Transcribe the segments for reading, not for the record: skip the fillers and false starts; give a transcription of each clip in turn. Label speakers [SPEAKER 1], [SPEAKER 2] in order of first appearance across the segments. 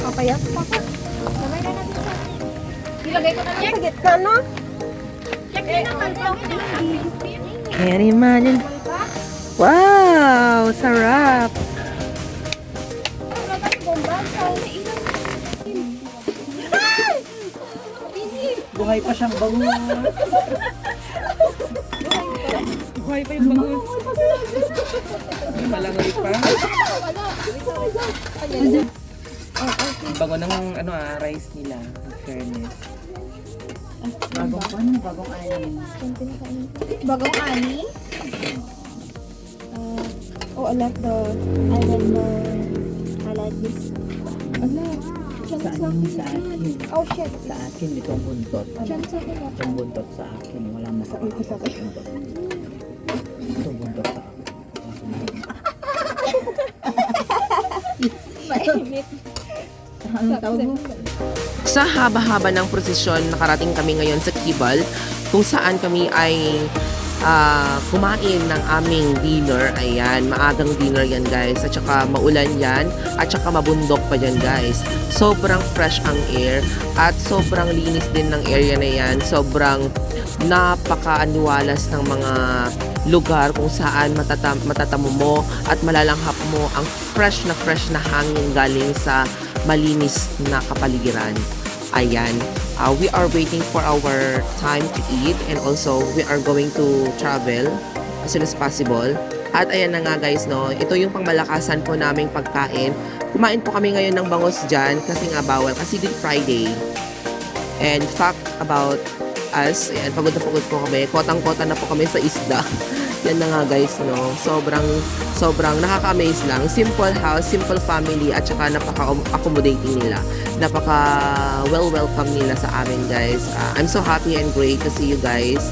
[SPEAKER 1] Papaya. Papa. Sabay na natin siya. Ilagay ko na lang sa gitna, no? Check din naman.
[SPEAKER 2] Can't imagine. Wow! Sarap! Buhay pa siyang bangus. Buhay pa yung bangus. Malangoy pa. Bago ng rice nila. In fairness.
[SPEAKER 3] Bagong ani.
[SPEAKER 1] Bagong ani? Oh, I like the, I like this.
[SPEAKER 3] Sa akin, sa akin.
[SPEAKER 1] Oh, shit.
[SPEAKER 3] Sa akin, itong buntot.
[SPEAKER 1] Diyan sa akin.
[SPEAKER 3] Itong buntot sa akin. Walang makakakita sa buntot. Itong buntot sa akin.
[SPEAKER 1] Mainit.
[SPEAKER 3] Anong tawag mo?
[SPEAKER 2] Sa haba-haba ng prosesyon, nakarating kami ngayon sa Kibal, kung saan kami ay kumain ng aming dinner. Ayan, maagang dinner yan guys. At saka maulan yan. At saka mabundok pa yan guys. Sobrang fresh ang air. At sobrang linis din ng area na yan. Sobrang napaka-aniwalas ng mga lugar kung saan matatamo mo at malalanghap mo ang fresh na hangin galing sa malinis na kapaligiran. Ayan. We are waiting for our time to eat and also we are going to travel as soon as possible. At ayan na nga guys, no, ito yung pangmalakasan po naming pagkain. Kumain po kami ngayon ng bangus dyan kasi nga bawal, kasi Good Friday. And fact about us, ayan, pagod po kami. Kotang-kota na po kami sa isda. Yan na nga guys, no. Sobrang nakaka-amaze lang. Simple house, simple family, at saka napaka-accommodating nila. Napaka-welcome nila sa amin guys. I'm so happy and great to see you guys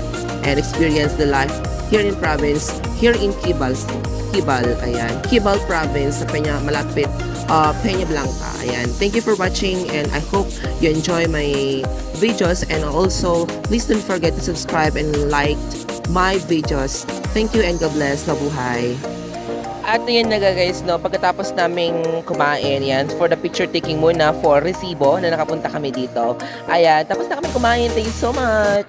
[SPEAKER 2] and experience the life here in province, here in Kibal, ayan. Kibal province, sa malapit Peña Blanca. Ayan. Thank you for watching and I hope you enjoy my videos, and also please don't forget to subscribe and like my videos. Thank you and God bless. Mabuhay. At yan na guys, no, pagkatapos naming kumain, yan, for the picture taking muna for resibo na nakapunta kami dito. Ayan, tapos na kami kumain. Thank you so much.